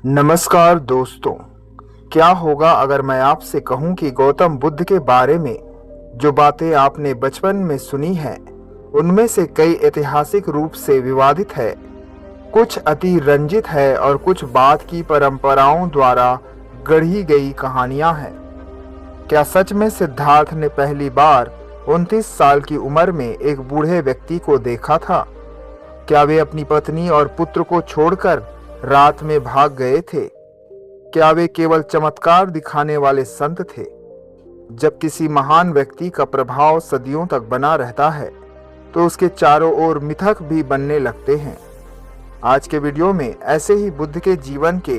नमस्कार दोस्तों। क्या होगा अगर मैं आपसे कहूं कि गौतम बुद्ध के बारे में जो बातें आपने बचपन में सुनी हैं उनमें से कई ऐतिहासिक रूप से विवादित है, कुछ अति रंजित है और कुछ बाद की परंपराओं द्वारा गढ़ी गई कहानियां हैं। क्या सच में सिद्धार्थ ने पहली बार 29 साल की उम्र में एक बूढ़े व्यक्ति को देखा था? क्या वे अपनी पत्नी और पुत्र को छोड़कर रात में भाग गए थे? क्या वे केवल चमत्कार दिखाने वाले संत थे? जब किसी महान व्यक्ति का प्रभाव सदियों तक बना रहता है तो उसके चारों ओर मिथक भी बनने लगते हैं। आज के वीडियो में ऐसे ही बुद्ध के जीवन के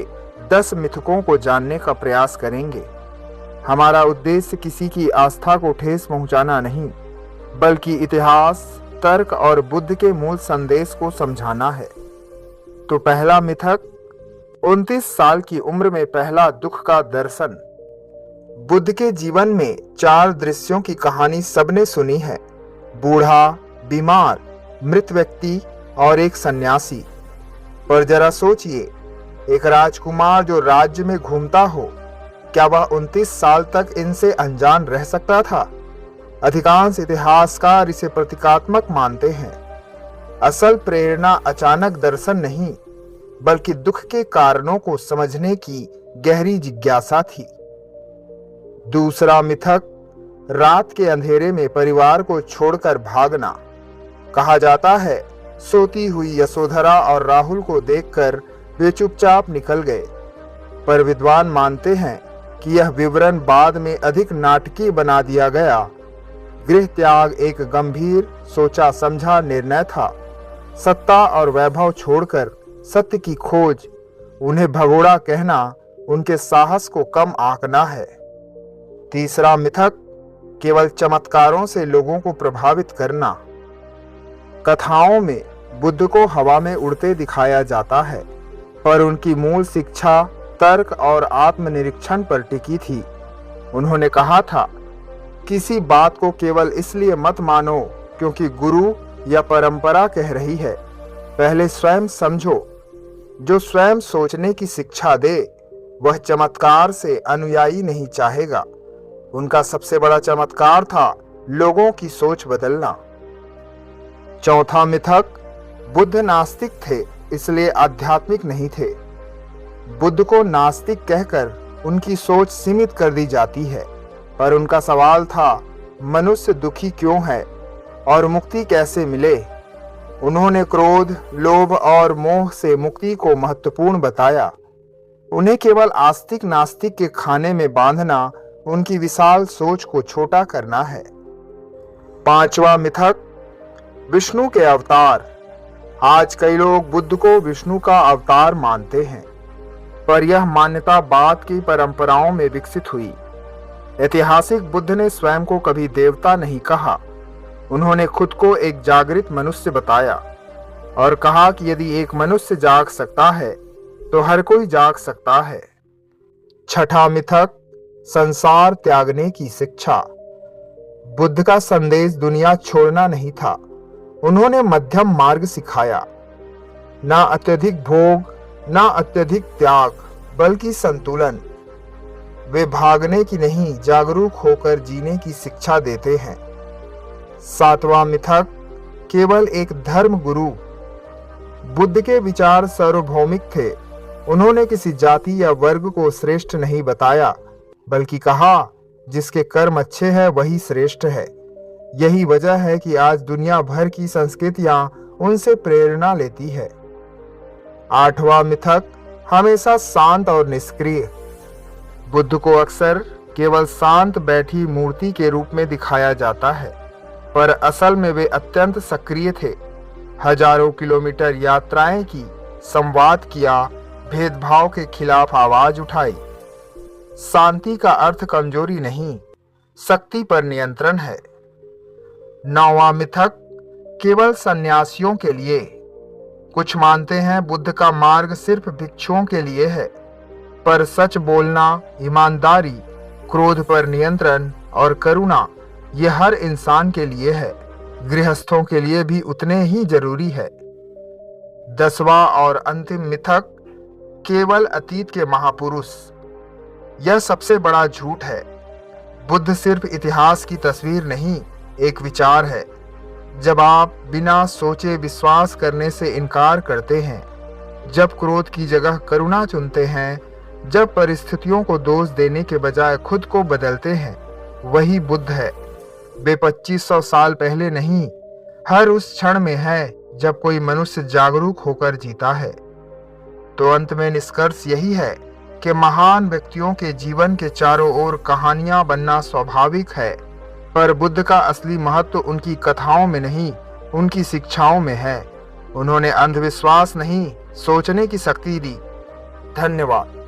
10 मिथकों को जानने का प्रयास करेंगे। हमारा उद्देश्य किसी की आस्था को ठेस पहुंचाना नहीं, बल्कि इतिहास, तर्क और बुद्ध के मूल संदेश को समझाना है। तो पहला मिथक, 29 साल की उम्र में पहला दुख का दर्शन। बुद्ध के जीवन में 4 दृश्यों की कहानी सबने सुनी है: बूढ़ा, बीमार, मृत व्यक्ति और एक सन्यासी। पर जरा सोचिए, एक राजकुमार जो राज्य में घूमता हो, क्या वह 29 साल तक इनसे अनजान रह सकता था? अधिकांश इतिहासकार इसे प्रतीकात्मक मानते हैं। असल प्रेरणा अचानक दर्शन नहीं, बल्कि दुख के कारणों को समझने की गहरी जिज्ञासा थी। दूसरा मिथक, रात के अंधेरे में परिवार को छोड़कर भागना। कहा जाता है, सोती हुई यशोधरा और राहुल को देखकर वे चुपचाप निकल गए। पर विद्वान मानते हैं कि यह विवरण बाद में अधिक नाटकीय बना दिया गया। गृह त्याग एक गंभीर, सोचा समझा निर्णय था। सत्ता और वैभव छोड़कर सत्य की खोज, उन्हें भगोड़ा कहना उनके साहस को कम आंकना है। तीसरा मिथक, केवल चमत्कारों से लोगों को प्रभावित करना। कथाओं में बुद्ध को हवा में उड़ते दिखाया जाता है, पर उनकी मूल शिक्षा तर्क और आत्मनिरीक्षण पर टिकी थी। उन्होंने कहा था, किसी बात को केवल इसलिए मत मानो क्योंकि गुरु या परंपरा कह रही है। पहले स्वयं समझो। जो स्वयं सोचने की शिक्षा दे वह चमत्कार से अनुयायी नहीं चाहेगा। उनका सबसे बड़ा चमत्कार था लोगों की सोच बदलना। चौथा मिथक, बुद्ध नास्तिक थे इसलिए आध्यात्मिक नहीं थे। बुद्ध को नास्तिक कहकर उनकी सोच सीमित कर दी जाती है, पर उनका सवाल था, मनुष्य दुखी क्यों है और मुक्ति कैसे मिले? उन्होंने क्रोध, लोभ और मोह से मुक्ति को महत्वपूर्ण बताया। उन्हें केवल आस्तिक नास्तिक के खाने में बांधना उनकी विशाल सोच को छोटा करना है। पांचवा मिथक, विष्णु के अवतार। आज कई लोग बुद्ध को विष्णु का अवतार मानते हैं, पर यह मान्यता बाद की परंपराओं में विकसित हुई। ऐतिहासिक बुद्ध ने स्वयं को कभी देवता नहीं कहा। उन्होंने खुद को एक जागृत मनुष्य बताया और कहा कि यदि एक मनुष्य जाग सकता है तो हर कोई जाग सकता है। छठा मिथक, संसार त्यागने की शिक्षा। बुद्ध का संदेश दुनिया छोड़ना नहीं था। उन्होंने मध्यम मार्ग सिखाया, ना अत्यधिक भोग, ना अत्यधिक त्याग, बल्कि संतुलन। वे भागने की नहीं, जागरूक होकर जीने की शिक्षा देते हैं। सातवां मिथक, केवल एक धर्म गुरु। बुद्ध के विचार सार्वभौमिक थे। उन्होंने किसी जाति या वर्ग को श्रेष्ठ नहीं बताया, बल्कि कहा, जिसके कर्म अच्छे हैं वही श्रेष्ठ है। यही वजह है कि आज दुनिया भर की संस्कृतियां उनसे प्रेरणा लेती है। आठवां मिथक, हमेशा शांत और निष्क्रिय। बुद्ध को अक्सर केवल शांत बैठी मूर्ति के रूप में दिखाया जाता है, पर असल में वे अत्यंत सक्रिय थे। हजारों किलोमीटर यात्राएं की, संवाद किया, भेदभाव के खिलाफ आवाज उठाई। शांति का अर्थ कमजोरी नहीं, शक्ति पर नियंत्रण है। नौवां मिथक, केवल सन्यासियों के लिए। कुछ मानते हैं बुद्ध का मार्ग सिर्फ भिक्षुओं के लिए है, पर सच बोलना, ईमानदारी, क्रोध पर नियंत्रण और करुणा ये हर इंसान के लिए है। गृहस्थों के लिए भी उतने ही जरूरी है। 10वां और अंतिम मिथक, केवल अतीत के महापुरुष। यह सबसे बड़ा झूठ है। बुद्ध सिर्फ इतिहास की तस्वीर नहीं, एक विचार है। जब आप बिना सोचे विश्वास करने से इनकार करते हैं, जब क्रोध की जगह करुणा चुनते हैं, जब परिस्थितियों को दोष देने के बजाय खुद को बदलते हैं, वही बुद्ध है। वे 2500 साल पहले नहीं, हर उस क्षण में है जब कोई मनुष्य जागरूक होकर जीता है। तो अंत में निष्कर्ष यही है कि महान व्यक्तियों के जीवन के चारों ओर कहानियां बनना स्वाभाविक है, पर बुद्ध का असली महत्व उनकी कथाओं में नहीं, उनकी शिक्षाओं में है। उन्होंने अंधविश्वास नहीं, सोचने की शक्ति दी। धन्यवाद।